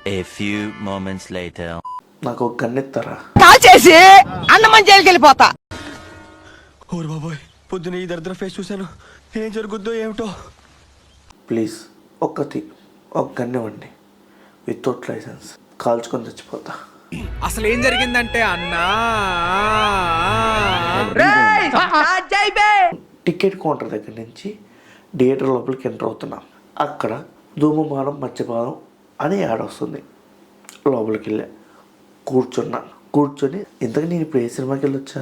A few moments later. నాకు ఒక గన్నెత్తారా? Call చేసి అన్నమని జైలుకి వెళ్ళిపోతా. ఓరు బాబోయ్, పొద్దున ఈ దరిద్ర ఫేస్ చూశాను. ఏం జరుగుద్దో ఏమిటో. ప్లీజ్ ఒక గన్నెవ్వండి, వితౌట్ లైసెన్స్. కాల్చుకొని చచ్చిపోతా. అసలు ఏం జరిగిందంటే అన్నా, టికెట్ కౌంటర్ దగ్గర నుంచి థియేటర్ లోపలికి ఎంటర్ అవుతున్నాం. అక్కడ ధూమపానం మద్యపానం అని యాడ్ వస్తుంది. లోపలికి వెళ్ళా, కూర్చొని ఇంతకు నేను ఇప్పుడు ఏ సినిమాకి వెళ్ళొచ్చా?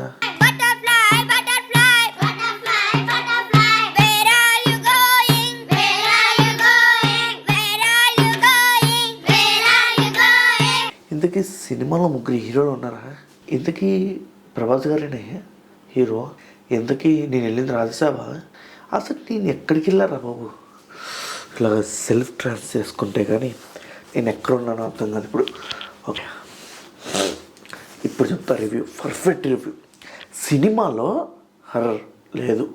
ఇంతకీ సినిమాలో ముగ్గురు హీరోలు ఉన్నారా? ఇంతకీ ప్రభాస్ గారేనే హీరో? ఇంతకీ నేను వెళ్ళింది రాజసాబా? అసలు నేను ఎక్కడికి వెళ్ళారా బాబు? ఇలాగ సెల్ఫ్ ట్రాన్స్ చేసుకుంటే కానీ నేను ఎక్కడున్నానో అర్థం కాదు ఇప్పుడు. ఓకే, ఇప్పుడు చెప్తా రివ్యూ, పర్ఫెక్ట్ రివ్యూ. సినిమాలో హర్రర్ లేదు,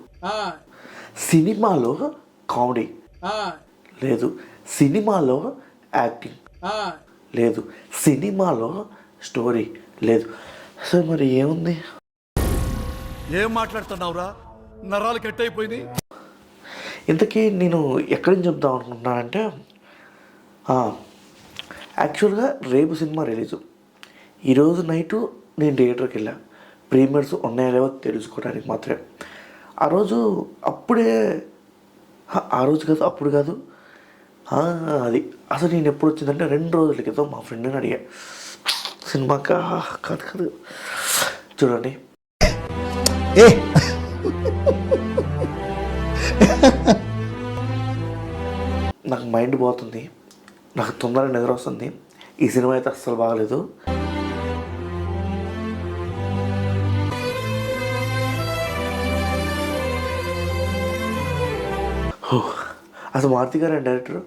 సినిమాలో కామెడీ లేదు, సినిమాలో యాక్టింగ్ లేదు, సినిమాలో స్టోరీ లేదు. అసలు మరి ఏముంది? ఏం మాట్లాడుతున్నావురా? నరాలు కట్ అయిపోయింది. ఇంతకీ నేను ఎక్కడి నుంచి చెప్దాం అనుకుంటున్నానంటే, యాక్చువల్గా రేపు సినిమా రిలీజు. ఈరోజు నైటు నేను థియేటర్కి వెళ్ళా, ప్రీమియర్స్ ఉన్నాయో లేవో తెలుసుకోవడానికి మాత్రమే. ఆ రోజు కాదు అది అసలు నేను ఎప్పుడు వచ్చిందంటే 2 రోజుల క్రితం మా ఫ్రెండ్ని అడిగా సినిమాకి. కాదు చూడండి, నాకు మైండ్ పోతుంది, నాకు తొందరగా నిద్ర వస్తుంది. ఈ సినిమా అయితే అస్సలు బాగలేదు. అసలు మారుతి గారు అండి డైరెక్టర్,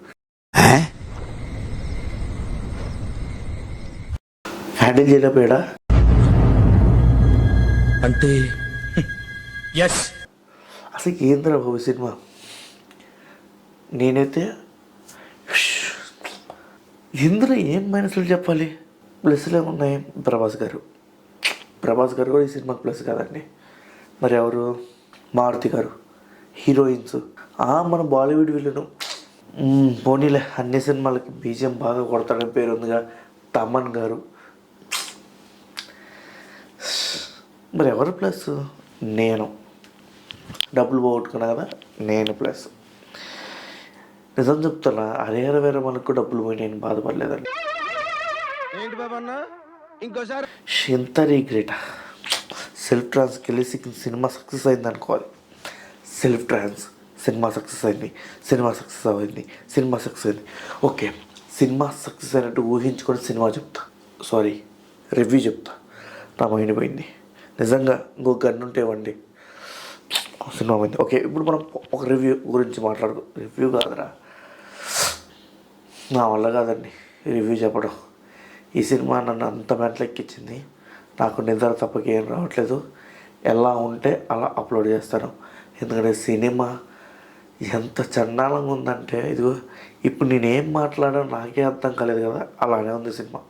హ్యాండిల్ చేయలేకపోయాడా అంటే ఎస్. అసలు ఏంద్రా బాబు సినిమా? నేనైతే ఇందులో ఏం మైనస్లు చెప్పాలి? ప్లస్లు ఏమున్నాయి? ప్రభాస్ గారు కూడా ఈ సినిమాకి ప్లస్ కాదండి. మరి ఎవరు? మారుతి గారు. హీరోయిన్స్ మన బాలీవుడ్ విలను పోనీలే, అన్ని సినిమాలకి బీజిఎం బాగా కొడతాడని పేరు ఉందిగా, తమన్ గారు. మరి ఎవరు ప్లస్? నేను డబ్బులు పోగొట్టుకున్నా కదా, నేను ప్లస్. నిజం చెప్తున్నా, హరిహర వేరే మనకు డబ్బులు పోయి నేను బాధపడలేదండి. ఏంటి బాబా అన్న ఇంకోసారి? ఎంత రీగ్రెట్. సెల్ఫ్ ట్రాన్స్కి వెళ్ళి సినిమా సక్సెస్ అయింది అనుకోవాలి. సెల్ఫ్ ట్రాన్స్ సినిమా సక్సెస్ అయింది. ఓకే, సినిమా సక్సెస్ అయినట్టు ఊహించుకొని రివ్యూ చెప్తా. నా మైండ్ పోయింది నిజంగా. ఇంకో గన్ను ఉంటే ఇవ్వండి, సినిమా పోయింది. ఓకే, ఇప్పుడు మనం ఒక రివ్యూ గురించి రివ్యూ కాదురా, నా వల్ల కాదండి రివ్యూ చెప్పడం. ఈ సినిమా నన్ను అంత మెంటలెక్కించింది, నాకు నిద్ర తప్పకి ఏం రావట్లేదు. ఎలా ఉంటే అలా అప్లోడ్ చేస్తాను, ఎందుకంటే సినిమా ఎంత చండాలంగా ఉందంటే, ఇదిగో ఇప్పుడు నేనేం మాట్లాడాలో నాకే అర్థం కాలేదు కదా, అలానే ఉంది సినిమా.